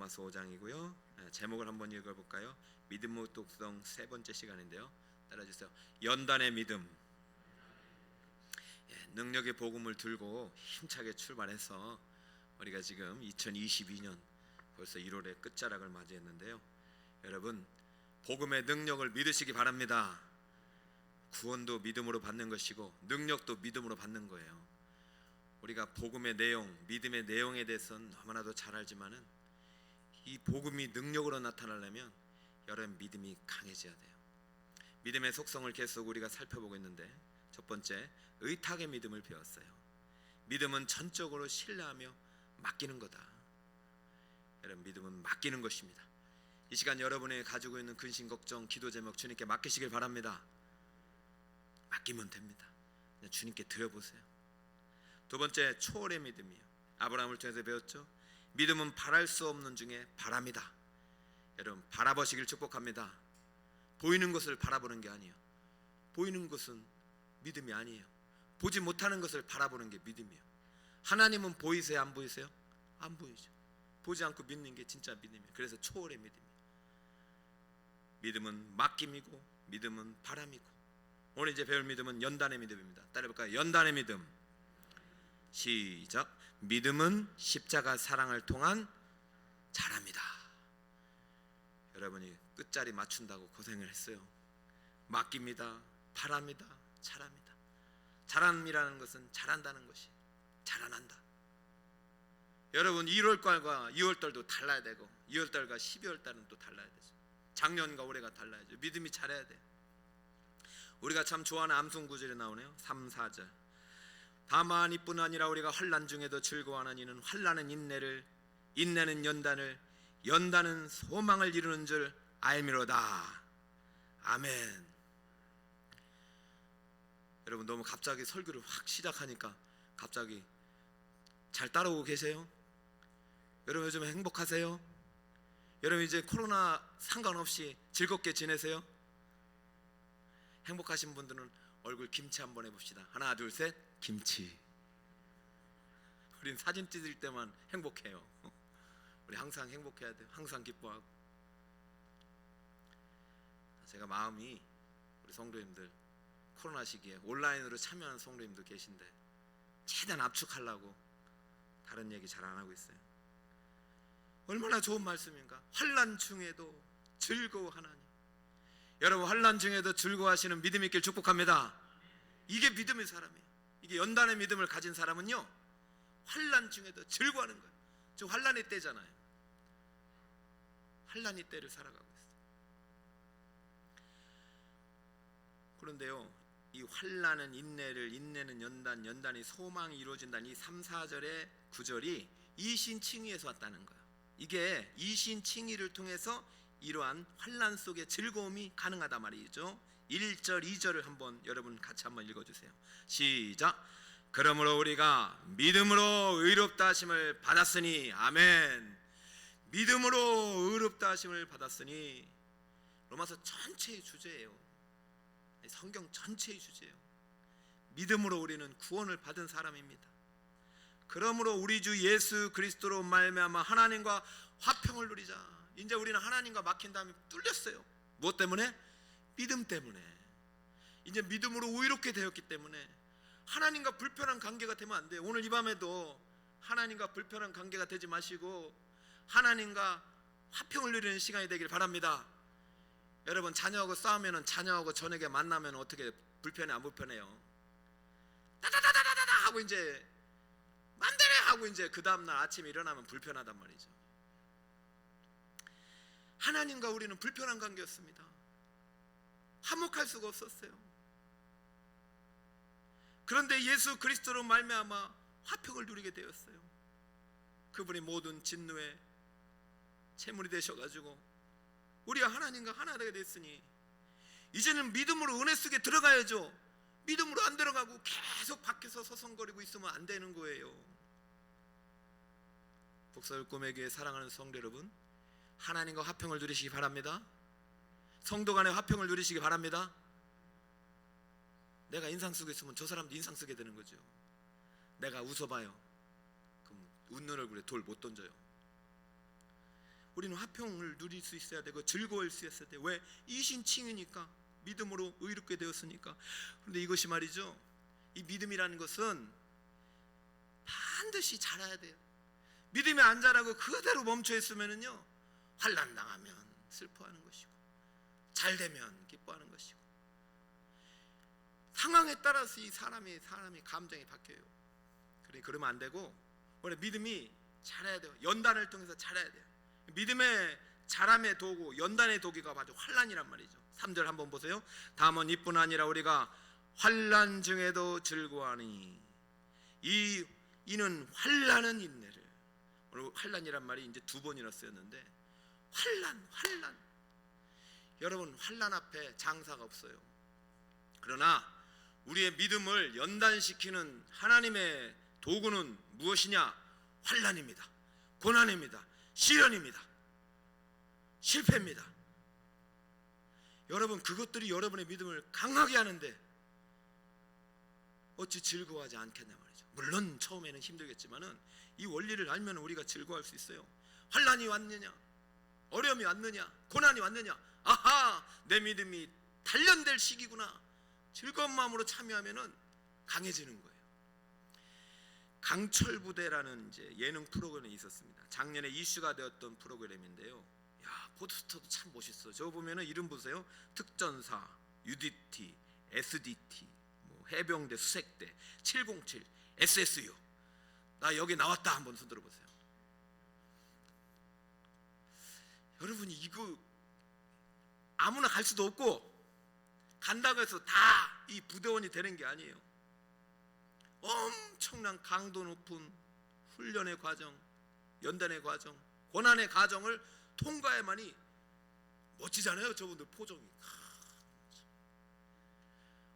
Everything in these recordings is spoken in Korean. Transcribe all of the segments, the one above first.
로마서 5장이고요. 제목을 한번 읽어볼까요? 믿음 묵독성 세 번째 시간인데요. 따라주세요. 연단의 믿음. 능력의 복음을 들고 힘차게 출발해서 우리가 지금 2022년 벌써 1월의 끝자락을 맞이했는데요. 여러분, 복음의 능력을 믿으시기 바랍니다. 구원도 믿음으로 받는 것이고 능력도 믿음으로 받는 거예요. 우리가 복음의 내용, 믿음의 내용에 대해서는 너무나도 잘 알지만은 이 복음이 능력으로 나타나려면 여러분 믿음이 강해져야 돼요. 믿음의 속성을 계속 우리가 살펴보고 있는데, 첫 번째, 의탁의 믿음을 배웠어요. 믿음은 전적으로 신뢰하며 맡기는 거다. 여러분, 믿음은 맡기는 것입니다. 이 시간 여러분이 가지고 있는 근심, 걱정, 기도 제목 주님께 맡기시길 바랍니다. 맡기면 됩니다. 그냥 주님께 드려보세요. 두 번째, 초월의 믿음이에요. 아브라함을 통해서 배웠죠. 믿음은 바랄 수 없는 중에 바랍니다. 여러분, 바라보시길 축복합니다. 보이는 것을 바라보는 게 아니에요. 보이는 것은 믿음이 아니에요. 보지 못하는 것을 바라보는 게 믿음이에요. 하나님은 보이세요? 안 보이세요? 안 보이죠. 보지 않고 믿는 게 진짜 믿음이에요. 그래서 초월의 믿음이에요. 믿음은 맡김이고 믿음은 바람이고, 오늘 이제 배울 믿음은 연단의 믿음입니다. 따라해볼까요? 연단의 믿음. 시작. 믿음은 십자가 사랑을 통한 자랍니다. 여러분이 끝자리 맞춘다고 고생을 했어요. 맡깁니다, 바랍니다, 잘합니다. 잘함이라는 것은 잘한다는 것이, 자라난다. 여러분, 1월달과 2월달도 달라야 되고 2월달과 12월달은 또 달라야 되죠. 작년과 올해가 달라야죠. 믿음이 잘해야 돼요. 우리가 참 좋아하는 암송 구절이 나오네요. 3, 4절. 다만 이뿐 아니라 우리가 환난 중에도 즐거워하는 이는 환난은 인내를, 인내는 연단을, 연단은 소망을 이루는 줄 알미로다. 아멘. 여러분, 너무 갑자기 설교를 확 시작하니까 갑자기 잘 따라오고 계세요? 여러분, 요즘 행복하세요? 여러분, 이제 코로나 상관없이 즐겁게 지내세요? 행복하신 분들은 얼굴 김치 한번 해봅시다. 하나, 둘, 셋. 김치. 우린 사진 찍을 때만 행복해요. 우리 항상 행복해야 돼요. 항상 기뻐하고. 제가 마음이 우리 성도님들 코로나 시기에 온라인으로 참여하는 성도님도 계신데 최대한 압축하려고 다른 얘기 잘 안 하고 있어요. 얼마나 좋은 말씀인가. 환난 중에도 즐거워하나니. 여러분, 환난 중에도 즐거워하시는 믿음 있길 축복합니다. 이게 믿음의 사람이에요. 이게 연단의 믿음을 가진 사람은요, 환난 중에도 즐거워하는 거예요. 지금 환난의 때잖아요. 환난의 때를 살아가고 있어요. 그런데요, 이 환난은 인내를, 인내는 연단, 연단이 소망이 이루어진다는 이 3, 4절의 구절이 이신칭의에서 왔다는 거예요. 이게 이신칭의를 통해서 이러한 환난 속의 즐거움이 가능하다 말이죠. 1절, 2절을 한번 여러분 같이 한번 읽어주세요. 시작. 그러므로 우리가 믿음으로 의롭다 하심을 받았으니, 아멘. 믿음으로 의롭다 하심을 받았으니, 로마서 전체의 주제예요. 성경 전체의 주제예요. 믿음으로 우리는 구원을 받은 사람입니다. 그러므로 우리 주 예수 그리스도로 말미암아 하나님과 화평을 누리자. 이제 우리는 하나님과 막힌 다음에 뚫렸어요. 무엇 때문에? 믿음 때문에. 이제 믿음으로 의롭게 되었기 때문에 하나님과 불편한 관계가 되면 안 돼요. 오늘 이 밤에도 하나님과 불편한 관계가 되지 마시고 하나님과 화평을 누리는 시간이 되길 바랍니다. 여러분, 자녀하고 싸우면 자녀하고 저녁에 만나면 어떻게 불편해, 안 불편해요? 따다다다다다 하고 이제 만대래 하고 이제 그 다음날 아침에 일어나면 불편하단 말이죠. 하나님과 우리는 불편한 관계였습니다. 화목할 수가 없었어요. 그런데 예수 그리스도로 말미암아 화평을 누리게 되었어요. 그분이 모든 진노의 제물이 되셔가지고 우리가 하나님과 하나 되게 됐으니 이제는 믿음으로 은혜 속에 들어가야죠. 믿음으로 안 들어가고 계속 밖에서 서성거리고 있으면 안 되는 거예요. 북서울 꿈의 교회 사랑하는 성도 여러분, 하나님과 화평을 누리시기 바랍니다. 성도 간의 화평을 누리시기 바랍니다. 내가 인상 쓰고 있으면 저 사람도 인상 쓰게 되는 거죠. 내가 웃어봐요. 그럼 웃는 얼굴에 돌 못 던져요. 우리는 화평을 누릴 수 있어야 되고 즐거울 수 있어야 돼. 왜? 이신칭이니까, 믿음으로 의롭게 되었으니까. 그런데 이것이 말이죠, 이 믿음이라는 것은 반드시 자라야 돼요. 믿음이 안 자라고 그대로 멈춰 있으면은요, 환난 당하면 슬퍼하는 것이고, 잘 되면 기뻐하는 것이고, 상황에 따라서 이 사람이 감정이 바뀌어요. 그래, 그러면 안 되고, 원래 믿음이 자라야 돼요. 연단을 통해서 자라야 돼요. 믿음의 자람의 도구, 연단의 도구가 바로 환난이란 말이죠. 3절 한번 보세요. 다만 이뿐 아니라 우리가 환난 중에도 즐거워하니 이는 환난은 인내를. 오늘 환난이란 말이 이제 2번이나 쓰였는데, 환난. 여러분, 환난 앞에 장사가 없어요. 그러나 우리의 믿음을 연단시키는 하나님의 도구는 무엇이냐? 환난입니다. 고난입니다. 시련입니다. 실패입니다. 여러분, 그것들이 여러분의 믿음을 강하게 하는데 어찌 즐거워하지 않겠냐 말이죠. 물론 처음에는 힘들겠지만은 이 원리를 알면 우리가 즐거워할 수 있어요. 환난이 왔느냐, 어려움이 왔느냐, 고난이 왔느냐, 아하, 내 믿음이 단련될 시기구나, 즐거운 마음으로 참여하면은 강해지는 거예요. 강철부대라는 이제 예능 프로그램이 있었습니다. 작년에 이슈가 되었던 프로그램인데요. 야, 포스터도 참 멋있어. 저 보면은 이름 보세요. 특전사, UDT, SDT, 뭐 해병대, 수색대, 707, SSU. 나 여기 나왔다. 한번 손 들어보세요. 여러분이 이거 아무나 갈 수도 없고, 간다고 해서 다 이 부대원이 되는 게 아니에요. 엄청난 강도 높은 훈련의 과정, 연단의 과정, 고난의 과정을 통과해만이 멋지잖아요. 저분들 포종이.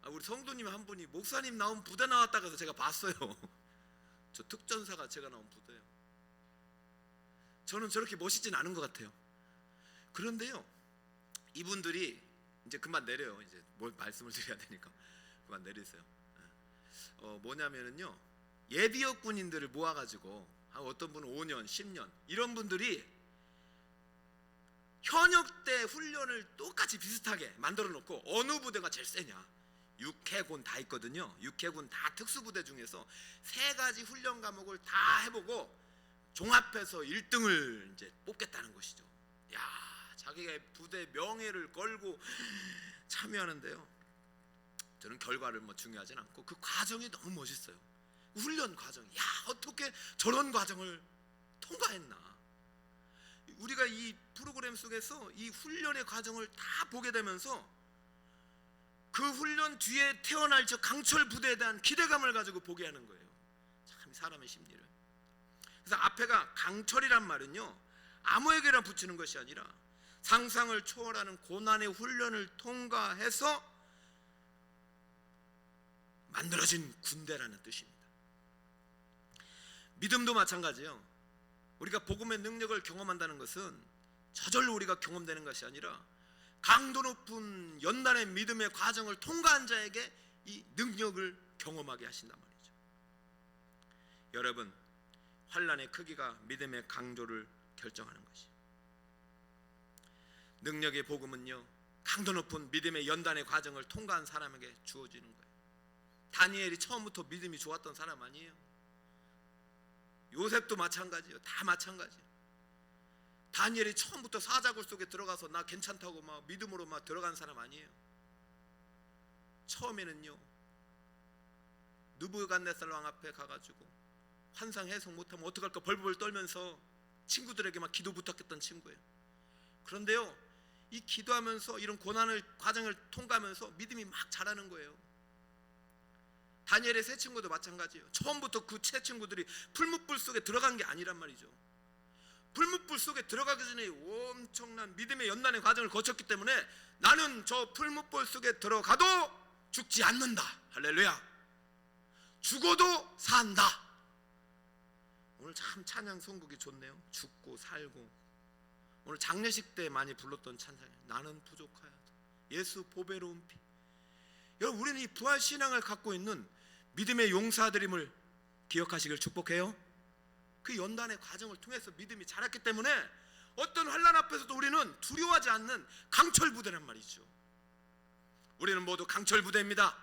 우리 성도님 한 분이 목사님 나온 부대 나왔다고 해서 제가 봤어요. 저 특전사가 제가 나온 부대예요. 저는 저렇게 멋있진 않은 것 같아요. 그런데요, 이분들이 이제 그만 내려요. 이제 뭘 말씀을 드려야 되니까 그만 내리세요. 뭐냐면은요, 예비역 군인들을 모아가지고, 어떤 분은 5년, 10년, 이런 분들이 현역 때 훈련을 똑같이 비슷하게 만들어 놓고, 어느 부대가 제일 세냐, 육해군 다 있거든요. 육해군 다 특수부대 중에서 3가지 훈련 과목을 다 해보고 종합해서 1등을 이제 뽑겠다는 것이죠. 야, 자기가 부대 명예를 걸고 참여하는데요, 저는 결과를 뭐 중요하진 않고 그 과정이 너무 멋있어요. 훈련 과정, 야, 어떻게 저런 과정을 통과했나. 우리가 이 프로그램 속에서 이 훈련의 과정을 다 보게 되면서 그 훈련 뒤에 태어날 저 강철 부대에 대한 기대감을 가지고 보게 하는 거예요. 참 사람의 심리를. 그래서 앞에가 강철이란 말은요, 아무에게나 붙이는 것이 아니라 상상을 초월하는 고난의 훈련을 통과해서 만들어진 군대라는 뜻입니다. 믿음도 마찬가지예요. 우리가 복음의 능력을 경험한다는 것은 저절로 우리가 경험되는 것이 아니라 강도 높은 연단의 믿음의 과정을 통과한 자에게 이 능력을 경험하게 하신단 말이죠. 여러분, 환난의 크기가 믿음의 강도를 결정하는 것이에요. 능력의 복음은요, 강도 높은 믿음의 연단의 과정을 통과한 사람에게 주어지는 거예요. 다니엘이 처음부터 믿음이 좋았던 사람 아니에요. 요셉도 마찬가지예요. 다 마찬가지예요. 다니엘이 처음부터 사자굴 속에 들어가서 나 괜찮다고 막 믿음으로 막 들어간 사람 아니에요. 처음에는요, 느부갓네살 왕 앞에 가가지고 환상 해석 못하면 어떡할까 벌벌 떨면서 친구들에게 막 기도 부탁했던 친구예요. 그런데요, 이 기도하면서 이런 고난의 과정을 통과하면서 믿음이 막 자라는 거예요. 다니엘의 세 친구도 마찬가지예요. 처음부터 그 세 친구들이 풀무불 속에 들어간 게 아니란 말이죠. 풀무불 속에 들어가기 전에 엄청난 믿음의 연단의 과정을 거쳤기 때문에 나는 저 풀무불 속에 들어가도 죽지 않는다. 할렐루야. 죽어도 산다. 오늘 참 찬양 선곡이 좋네요. 죽고 살고. 오늘 장례식 때 많이 불렀던 찬양이에요. 나는 부족하여도 예수 보배로운 피. 여러분, 우리는 이 부활 신앙을 갖고 있는 믿음의 용사들임을 기억하시길 축복해요. 그 연단의 과정을 통해서 믿음이 자랐기 때문에 어떤 환난 앞에서도 우리는 두려워하지 않는 강철 부대란 말이죠. 우리는 모두 강철 부대입니다.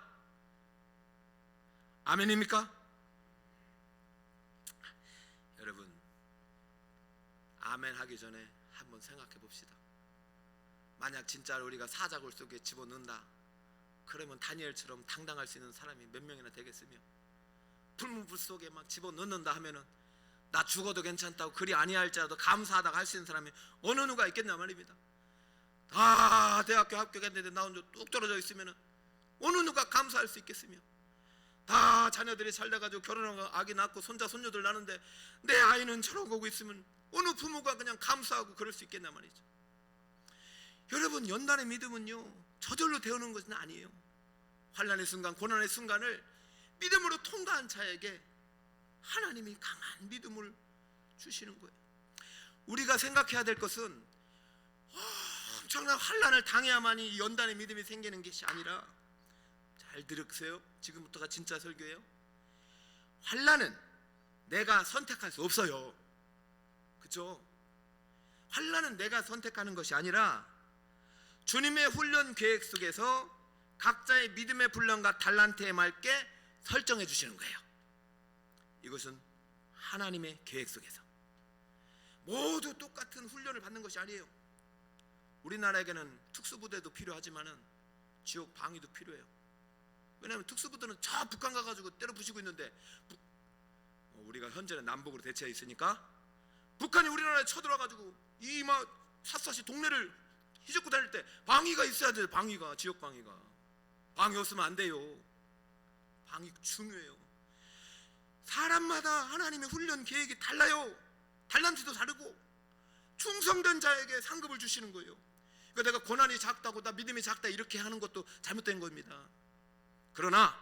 아멘입니까? 여러분, 아멘 하기 전에 한번 생각해 봅시다. 만약 진짜 우리가 사자굴 속에 집어넣는다, 그러면 다니엘처럼 당당할 수 있는 사람이 몇 명이나 되겠으며, 불문불 속에 막 집어넣는다 하면은 나 죽어도 괜찮다고 그리 아니할지라도 감사하다고 할 수 있는 사람이 어느 누가 있겠냐 말입니다. 다 대학교 합격했는데 나 혼자 뚝 떨어져 있으면 어느 누가 감사할 수 있겠으며, 다 자녀들이 잘 돼가지고 결혼하고 아기 낳고 손자 손녀들 나는데 내 아이는 저러고 오고 있으면 어느 부모가 그냥 감사하고 그럴 수 있겠냐 말이죠. 여러분, 연단의 믿음은요 저절로 되어오는 것은 아니에요. 환난의 순간, 고난의 순간을 믿음으로 통과한 자에게 하나님이 강한 믿음을 주시는 거예요. 우리가 생각해야 될 것은 엄청난 환난을 당해야만이 연단의 믿음이 생기는 것이 아니라, 잘 들으세요. 지금부터가 진짜 설교예요. 환난은 내가 선택할 수 없어요. 그렇죠? 환난은 내가 선택하는 것이 아니라 주님의 훈련 계획 속에서 각자의 믿음의 분량과 달란트에 맞게 설정해 주시는 거예요. 이것은 하나님의 계획 속에서 모두 똑같은 훈련을 받는 것이 아니에요. 우리나라에게는 특수부대도 필요하지만은 지옥 방위도 필요해요. 왜냐하면 특수부대는 저 북한 가가지고 때려 부시고 있는데, 우리가 현재는 남북으로 대치해 있으니까 북한이 우리나라에 쳐들어가지고 이 막 샅샅이 동네를 휘젓고 다닐 때 방위가 있어야 돼요. 방위가, 지역 방위가. 방위 없으면 안 돼요. 방위 중요해요. 사람마다 하나님의 훈련 계획이 달라요. 달란트도 다르고 충성된 자에게 상급을 주시는 거예요. 그러니까 내가 고난이 작다고 나 믿음이 작다 이렇게 하는 것도 잘못된 겁니다. 그러나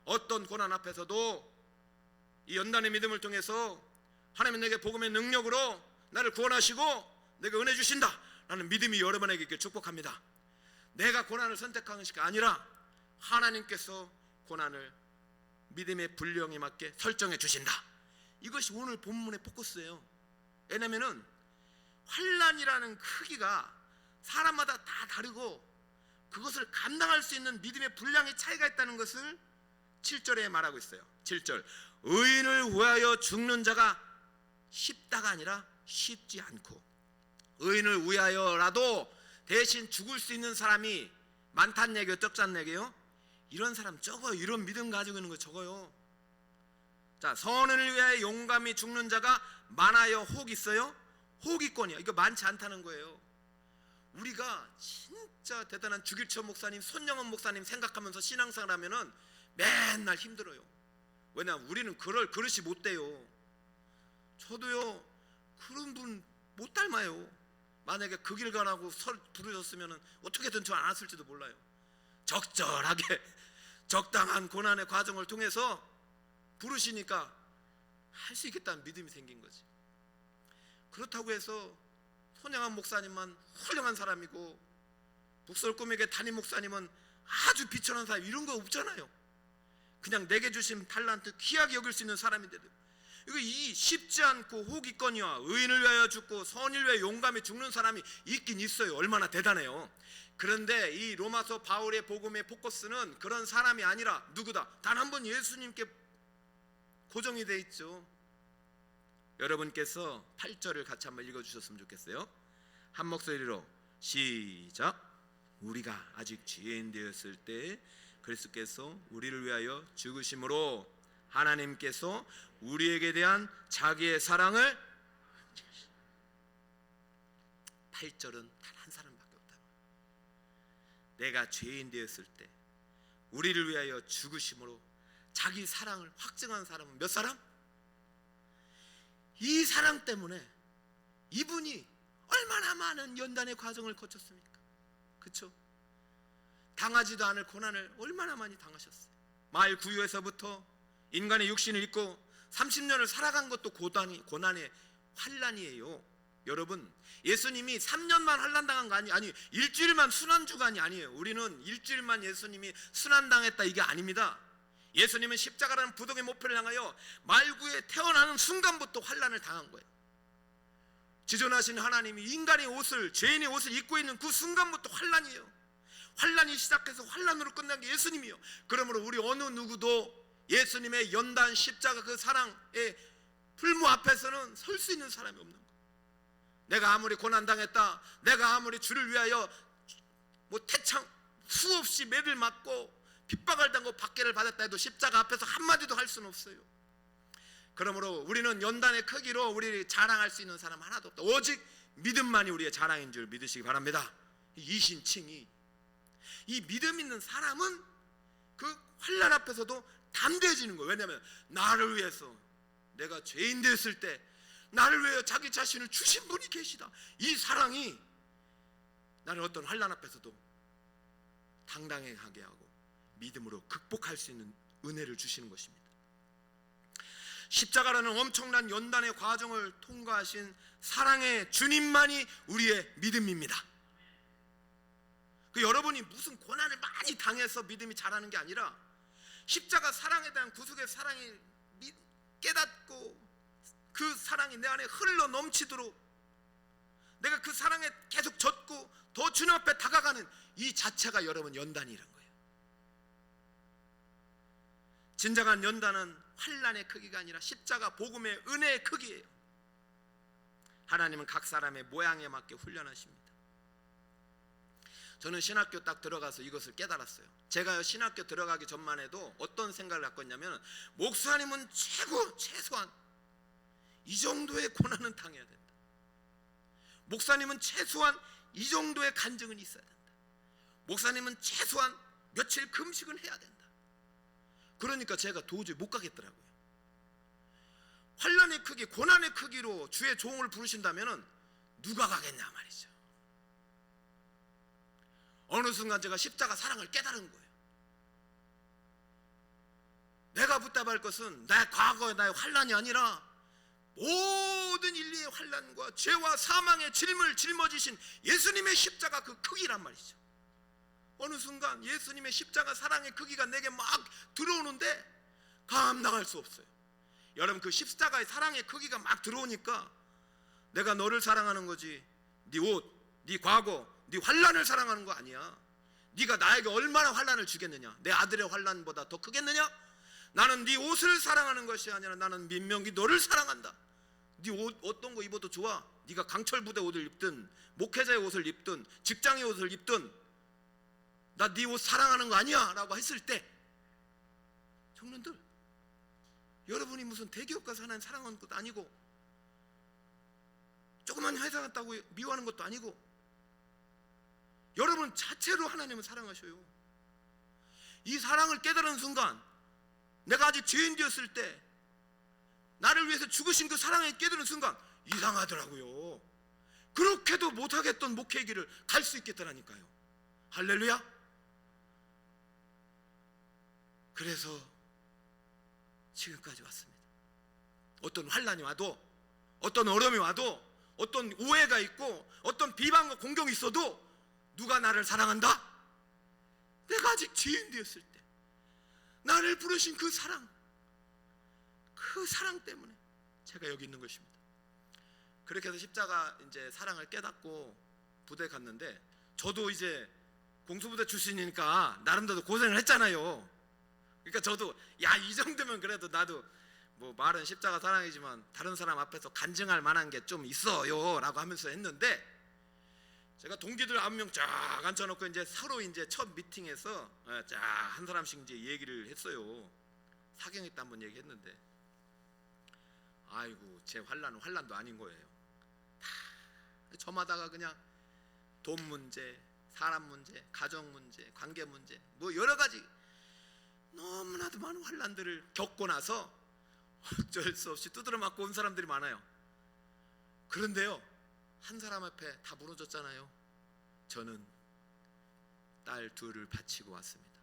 어떤 고난 앞에서도 이 연단의 믿음을 통해서 하나님은 내게 복음의 능력으로 나를 구원하시고 내게 은혜 주신다 라는 믿음이 여러분에게 있길 축복합니다. 내가 고난을 선택하는 것이 아니라 하나님께서 고난을 믿음의 분량에 맞게 설정해 주신다. 이것이 오늘 본문의 포커스예요. 왜냐하면 환난이라는 크기가 사람마다 다 다르고 그것을 감당할 수 있는 믿음의 분량의 차이가 있다는 것을 7절에 말하고 있어요. 7절, 의인을 위하여 죽는 자가 쉽다가 아니라 쉽지 않고, 의인을 위하여라도 대신 죽을 수 있는 사람이 많다는 얘기예요, 적잖은 얘기예요. 이런 사람 적어요. 이런 믿음 가지고 있는 거 적어요. 자, 선을 위하여 용감히 죽는 자가 많아요, 혹 있어요? 혹 있거니와. 이거 많지 않다는 거예요. 우리가 진짜 대단한 주길철 목사님, 손영원 목사님 생각하면서 신앙생활 하면은 맨날 힘들어요. 왜냐하면 우리는 그럴 그릇이 못 돼요. 저도요 그런 분 못 닮아요. 만약에 그 길 가라고 부르셨으면 어떻게든 저 안 왔을지도 몰라요. 적절하게 적당한 고난의 과정을 통해서 부르시니까 할 수 있겠다는 믿음이 생긴 거지. 그렇다고 해서 손양한 목사님만 훌륭한 사람이고 북서울 꿈에게 담임 목사님은 아주 비천한 사람, 이런 거 없잖아요. 그냥 내게 주신 달란트 귀하게 여길 수 있는 사람인데도 이거 이 쉽지 않고 혹이거니와 의인을 위하여 죽고 선을 위하여 용감히 죽는 사람이 있긴 있어요. 얼마나 대단해요. 그런데 이 로마서 바울의 복음의 포커스는 그런 사람이 아니라 누구다? 단 한 번 예수님께 고정이 돼 있죠. 여러분께서 8절을 같이 한번 읽어주셨으면 좋겠어요. 한 목소리로 시작. 우리가 아직 죄인 되었을 때 그리스도께서 우리를 위하여 죽으심으로 하나님께서 우리에게 대한 자기의 사랑을, 8절은 단 한 사람밖에 없다. 내가 죄인 되었을 때 우리를 위하여 죽으심으로 자기 사랑을 확증한 사람은 몇 사람? 이 사랑 때문에 이분이 얼마나 많은 연단의 과정을 거쳤습니까? 그렇죠? 당하지도 않을 고난을 얼마나 많이 당하셨어요. 말 구유에서부터 인간의 육신을 입고 30년을 살아간 것도 고난의 환난이에요. 여러분, 예수님이 3년만 환난당한 거 아니 일주일만 순환주간이 아니에요. 우리는 일주일만 예수님이 순환당했다 이게 아닙니다. 예수님은 십자가라는 부동의 목표를 향하여 말구에 태어나는 순간부터 환난을 당한 거예요. 지존하신 하나님이 인간의 옷을, 죄인의 옷을 입고 있는 그 순간부터 환난이에요. 환난이 시작해서 환난으로 끝난 게 예수님이요. 그러므로 우리 어느 누구도 예수님의 연단 십자가 그 사랑의 풀무 앞에서는 설 수 있는 사람이 없는 거예요. 내가 아무리 고난당했다, 내가 아무리 주를 위하여 태창 수없이 매를 맞고 핍박을 당하고 박해를 받았다 해도 십자가 앞에서 한마디도 할 수는 없어요. 그러므로 우리는 연단의 크기로 우리 자랑할 수 있는 사람 하나도 없다. 오직 믿음만이 우리의 자랑인 줄 믿으시기 바랍니다. 이신칭이, 이 믿음 있는 사람은 그 환난 앞에서도 담대해지는 거예요. 왜냐하면 나를 위해서, 내가 죄인 됐을 때 나를 위해 자기 자신을 주신 분이 계시다. 이 사랑이 나를 어떤 환난 앞에서도 당당하게 하고 믿음으로 극복할 수 있는 은혜를 주시는 것입니다. 십자가라는 엄청난 연단의 과정을 통과하신 사랑의 주님만이 우리의 믿음입니다. 여러분이 무슨 고난을 많이 당해서 믿음이 자라는 게 아니라 십자가 사랑에 대한 구속의 사랑이 깨닫고 그 사랑이 내 안에 흘러 넘치도록 내가 그 사랑에 계속 젖고 더 주님 앞에 다가가는 이 자체가 여러분 연단이란 거예요. 진정한 연단은 환난의 크기가 아니라 십자가 복음의 은혜의 크기예요. 하나님은 각 사람의 모양에 맞게 훈련하십니다. 저는 신학교 딱 들어가서 이것을 깨달았어요. 제가 신학교 들어가기 전만 해도 어떤 생각을 갖고 있냐면, 목사님은 최소한 이 정도의 고난은 당해야 된다. 목사님은 최소한 이 정도의 간증은 있어야 된다. 목사님은 최소한 며칠 금식은 해야 된다. 그러니까 제가 도저히 못 가겠더라고요. 환난의 크기, 고난의 크기로 주의 종을 부르신다면 누가 가겠냐 말이죠. 어느 순간 제가 십자가 사랑을 깨달은 거예요. 내가 붙잡을 것은 나의 과거의 나의 환난이 아니라 모든 인류의 환난과 죄와 사망의 짐을 짊어지신 예수님의 십자가 그 크기란 말이죠. 어느 순간 예수님의 십자가 사랑의 크기가 내게 막 들어오는데 감당할 수 없어요. 여러분, 그 십자가의 사랑의 크기가 막 들어오니까 내가 너를 사랑하는 거지, 네 옷, 네 과거, 네 환난을 사랑하는 거 아니야. 네가 나에게 얼마나 환난을 주겠느냐, 내 아들의 환난보다 더 크겠느냐. 나는 네 옷을 사랑하는 것이 아니라 나는 민명기 너를 사랑한다. 네 옷 어떤 거 입어도 좋아. 네가 강철 부대 옷을 입든 목회자의 옷을 입든 직장의 옷을 입든 나 네 옷 사랑하는 거 아니야 라고 했을 때, 청년들, 여러분이 무슨 대기업 가서 하나님 사랑하는 것도 아니고 조그만 회사 갔다고 미워하는 것도 아니고 여러분 자체로 하나님을 사랑하셔요. 이 사랑을 깨달은 순간, 내가 아직 죄인 되었을 때 나를 위해서 죽으신 그 사랑을 깨달은 순간 이상하더라고요. 그렇게도 못하겠던 목회의 길을 갈 수 있겠다라니까요. 할렐루야. 그래서 지금까지 왔습니다. 어떤 환난이 와도, 어떤 어려움이 와도, 어떤 오해가 있고 어떤 비방과 공경이 있어도 누가 나를 사랑한다? 내가 아직 죄인 되었을 때 나를 부르신 그 사랑 때문에 제가 여기 있는 것입니다. 그렇게 해서 십자가 이제 사랑을 깨닫고 부대에 갔는데, 저도 이제 공수부대 출신이니까 나름대로 고생을 했잖아요. 그러니까 저도 이 정도면 그래도 나도 말은 십자가 사랑이지만 다른 사람 앞에서 간증할 만한 게 좀 있어요 라고 하면서 했는데, 제가 동기들 9명 쫙 앉혀놓고 이제 서로 이제 첫 미팅에서 쫙 한 사람씩 이제 얘기를 했어요. 사경이 때 한번 얘기했는데, 아이고 제 환난은 환난도 아닌 거예요. 다 저마다가 그냥 돈 문제, 사람 문제, 가정 문제, 관계 문제, 여러 가지 너무나도 많은 환난들을 겪고 나서 어쩔 수 없이 두드려 맞고 온 사람들이 많아요. 그런데요, 한 사람 앞에 다 무너졌잖아요. 저는 딸 둘을 바치고 왔습니다.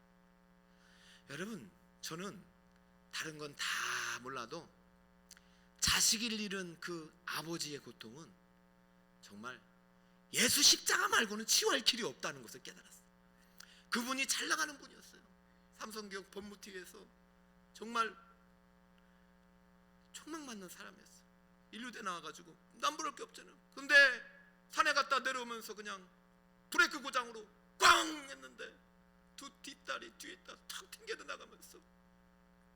여러분, 저는 다른 건 다 몰라도 자식을 잃은 그 아버지의 고통은 정말 예수 십자가 말고는 치유할 길이 없다는 것을 깨달았어요. 그분이 잘 나가는 분이었어요. 삼성교육 법무팀에서 정말 촉망받는 사람이었어요. 인류대 나와가지고 남부를 게 없잖아요. 근데 산에 갔다 내려오면서 그냥 브레이크 고장으로 꽝 했는데 두 뒷다리 뒤에 탁 튕겨져 나가면서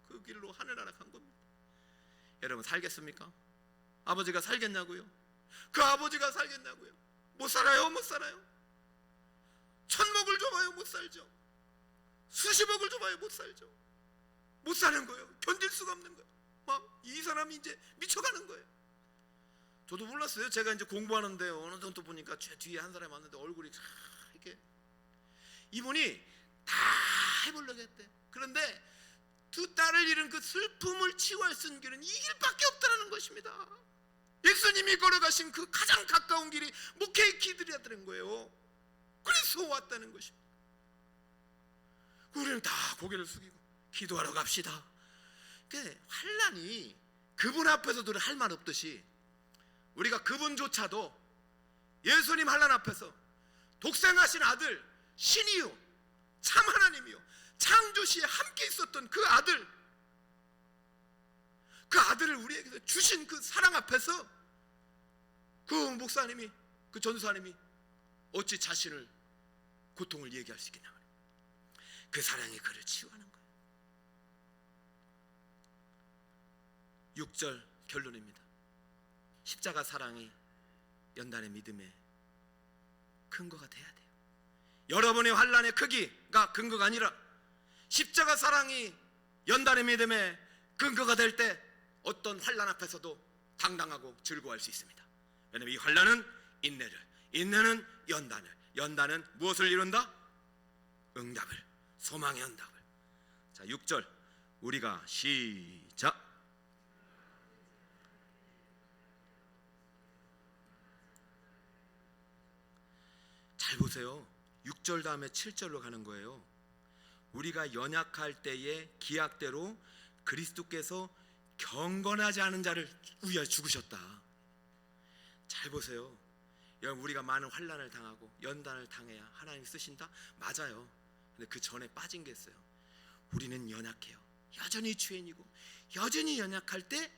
그 길로 하늘나라 간 겁니다. 여러분 살겠습니까? 아버지가 살겠냐고요? 그 아버지가 살겠냐고요? 못 살아요? 못 살아요? 천목을 줘봐요? 못 살죠. 수십억을 줘봐요? 못 살죠. 못 사는 거예요. 견딜 수가 없는 거예요. 막 이 사람이 이제 미쳐가는 거예요. 저도 몰랐어요. 제가 이제 공부하는데 어느 정도 보니까 제 뒤에 한 사람이 왔는데 얼굴이 이렇게, 이분이 다 해보려고 했대. 그런데 두 딸을 잃은 그 슬픔을 치유할 수 있는 길은 이 길밖에 없다는 것입니다. 예수님이 걸어가신 그 가장 가까운 길이 목회의 길이라는 거예요. 그래서 왔다는 것입니다. 우리는 다 고개를 숙이고 기도하러 갑시다. 환난이 그분 앞에서도 할 말 없듯이 우리가 그분조차도 예수님 환난 앞에서 독생하신 아들 신이요 참 하나님이요 창조시에 함께 있었던 그 아들을 우리에게 주신 그 사랑 앞에서 그 목사님이, 그 전사님이 어찌 자신을 고통을 얘기할 수 있겠냐 말이에요. 그 사랑이 그를 치유하는 거예요. 6절 결론입니다. 십자가 사랑이 연단의 믿음의 근거가 돼야 돼요. 여러분의 환난의 크기가 근거가 아니라 십자가 사랑이 연단의 믿음의 근거가 될 때 어떤 환난 앞에서도 당당하고 즐거워할 수 있습니다. 왜냐하면 이 환난은 인내를, 인내는 연단을, 연단은 무엇을 이룬다? 응답을, 소망의 응답을. 자, 6절 우리가 시작. 잘 보세요. 6절 다음에 7절로 가는 거예요. 우리가 연약할 때의 기약대로 그리스도께서 경건하지 않은 자를 위하여 죽으셨다. 잘 보세요. 여러분, 우리가 많은 환난을 당하고 연단을 당해야 하나님이 쓰신다? 맞아요. 근데 그 전에 빠진 게 있어요. 우리는 연약해요. 여전히 죄인이고 여전히 연약할 때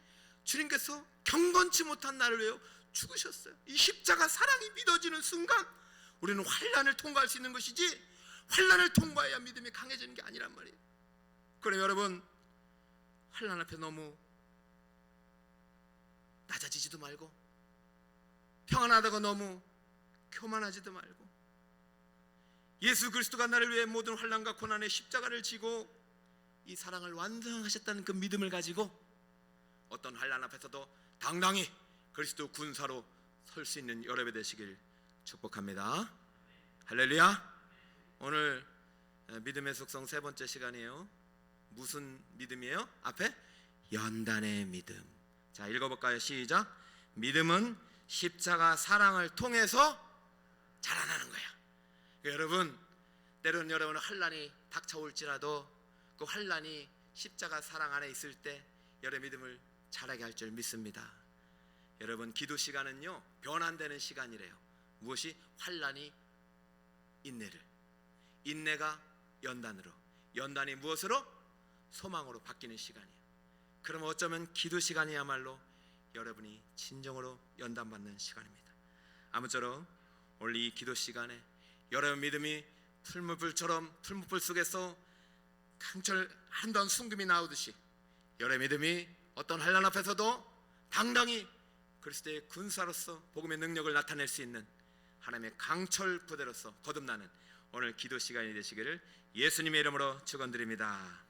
주님께서 경건치 못한 나를 위하여 죽으셨어요. 이 십자가 사랑이 믿어지는 순간 우리는 환난을 통과할 수 있는 것이지 환난을 통과해야 믿음이 강해지는 게 아니란 말이에요. 그럼 여러분, 환난 앞에 너무 낮아지지도 말고 평안하다고 너무 교만하지도 말고 예수 그리스도가 나를 위해 모든 환난과 고난의 십자가를 지고 이 사랑을 완성하셨다는 그 믿음을 가지고 어떤 환난 앞에서도 당당히 그리스도 군사로 설 수 있는 여러분 되시길 축복합니다. 할렐루야. 오늘 믿음의 속성 세 번째 시간이에요. 무슨 믿음이에요? 앞에 연단의 믿음. 자, 읽어볼까요? 시작. 믿음은 십자가 사랑을 통해서 자라나는 거야. 여러분, 때로는 여러분은 환난이 닥쳐올지라도 그 환난이 십자가 사랑 안에 있을 때 여러분의 믿음을 자라게 할 줄 믿습니다. 여러분, 기도 시간은요 변환되는 시간이래요. 무엇이? 환난이 인내를, 인내가 연단으로, 연단이 무엇으로? 소망으로 바뀌는 시간이에요. 그럼 어쩌면 기도 시간이야말로 여러분이 진정으로 연단받는 시간입니다. 아무쪼록 오늘 이 기도 시간에 여러분 믿음이 풀무불 속에서 강철 아름다운 순금이 나오듯이 여러분 믿음이 어떤 환난 앞에서도 당당히 그리스도의 군사로서 복음의 능력을 나타낼 수 있는 하나님의 강철 부대로서 거듭나는 오늘 기도 시간이 되시기를 예수님의 이름으로 축원드립니다.